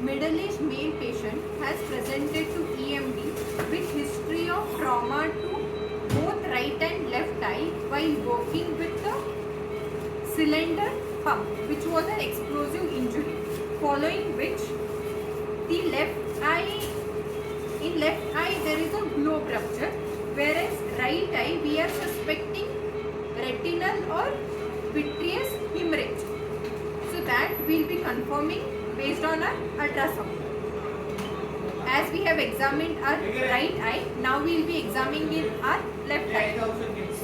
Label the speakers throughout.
Speaker 1: middle-aged male patient has presented to EMD with history of trauma to both right and left eye while working with the cylinder pump, which was an explosive injury, following which the left eye there is a globe rupture, whereas right eye we are suspecting retinal or vitreous hemorrhage. So that we will be confirming based on our ultrasound. As we have examined our right eye, now we will be examining our left eye.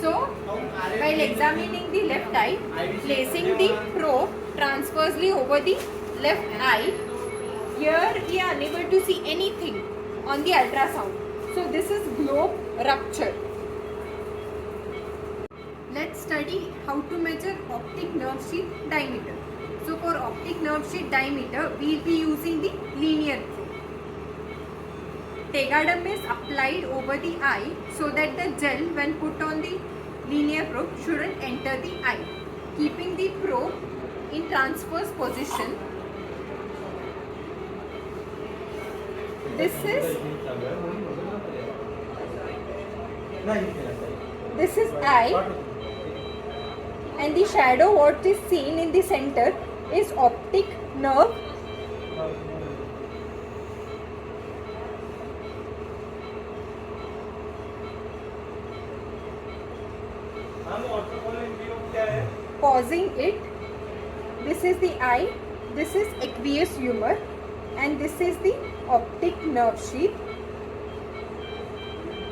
Speaker 1: So while examining the left eye, placing the probe transversely over the left eye, here we are unable to see anything on the ultrasound. So this is globe rupture. Let's study how to measure optic nerve sheath diameter. So for optic nerve sheath diameter, we will be using the linear probe. Tegaderm is applied over the eye so that the gel, when put on the linear probe, shouldn't enter the eye. Keeping the probe in transverse position, this is eye, and the shadow what is seen in the center is optic nerve. Pausing it, this is the eye, this is aqueous humor, and this is the optic nerve sheath.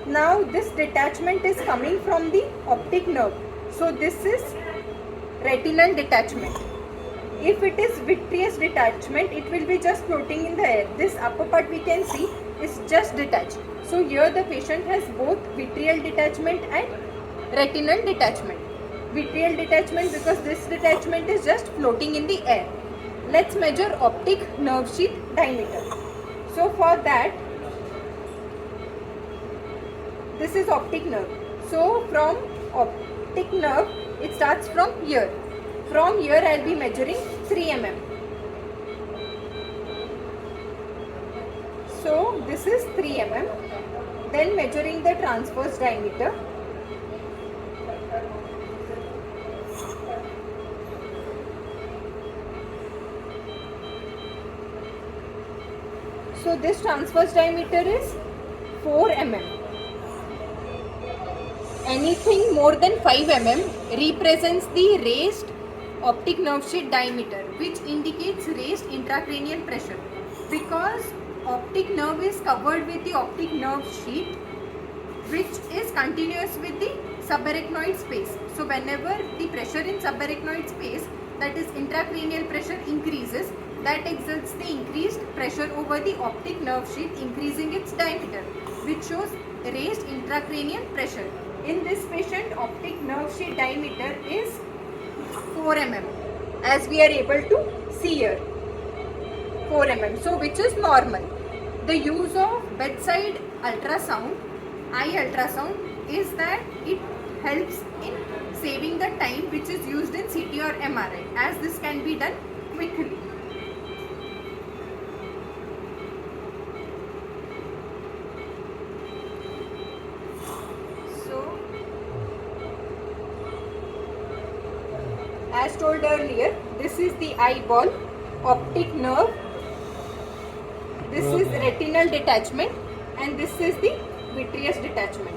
Speaker 1: Now this detachment is coming from the optic nerve. So this is retinal detachment. If it is vitreous detachment, it will be just floating in the air. This upper part we can see is just detached. So here the patient has both vitreal detachment and retinal detachment. Vitreal detachment because this detachment is just floating in the air. Let's measure optic nerve sheath diameter. So for that, this is optic nerve. So from optic nerve, it starts from here. From here I will be measuring 3 mm. So this is 3 mm. Then measuring the transverse diameter. So this transverse diameter is 4 mm. Anything more than 5 mm represents the raised optic nerve sheath diameter, which indicates raised intracranial pressure. Because optic nerve is covered with the optic nerve sheath, which is continuous with the subarachnoid space. So whenever the pressure in subarachnoid space, that is intracranial pressure, increases, that exerts the increased pressure over the optic nerve sheath, increasing its diameter, which shows raised intracranial pressure. In this patient, optic nerve sheath diameter is 4 mm, as we are able to see here, 4 mm, so which is normal. The use of bedside ultrasound, eye ultrasound, is that it helps in saving the time which is used in CT or MRI, as this can be done quickly. As told earlier, this is the eyeball, optic nerve, this is retinal detachment, and this is the vitreous detachment.